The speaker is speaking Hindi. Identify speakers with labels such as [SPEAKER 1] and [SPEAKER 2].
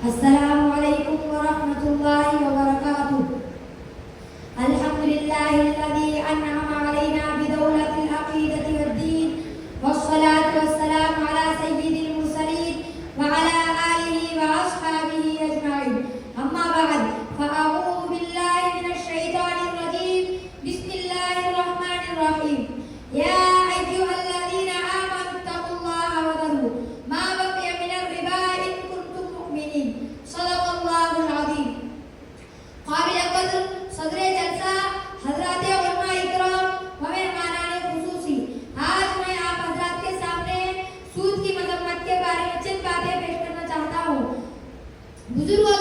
[SPEAKER 1] अस्सलामु अलैकुम व रहमतुल्लाहि व बरकातुह। अल्हम्दुलिल्लाहिल्लज़ी अनअमा अलैना बिदौलतिल अक़ीदति वद्दीन वस्सलातु वस्सलामु अला सय्यिदिल मुरसलीन व अला आलिहि व अस्हाबिहि अजमाइन। अम्मा बअद फ़अऊज़ु बिल्लाहि मिनश शैतानिर रजीम। बिस्मिल्लाहिर रहमानिर रहीम। या अय्युहल्लज़ीना आमनु इत्तक़ुल्लाहा व ज़रू मा बक़िया मिनर रिबा इन कुंतुम मुमिनीन। सदक़ल्लाहुल अज़ीम। काबिल क़द्र सदरे जलसा हज़रात उलमा इकराम व मेहमानाने खुसूसी, आज मैं आप हज़रात के सामने सूद की मज़म्मत के बारे में चंद बातें पेश करना चाहता हूँ। बुजुर्गों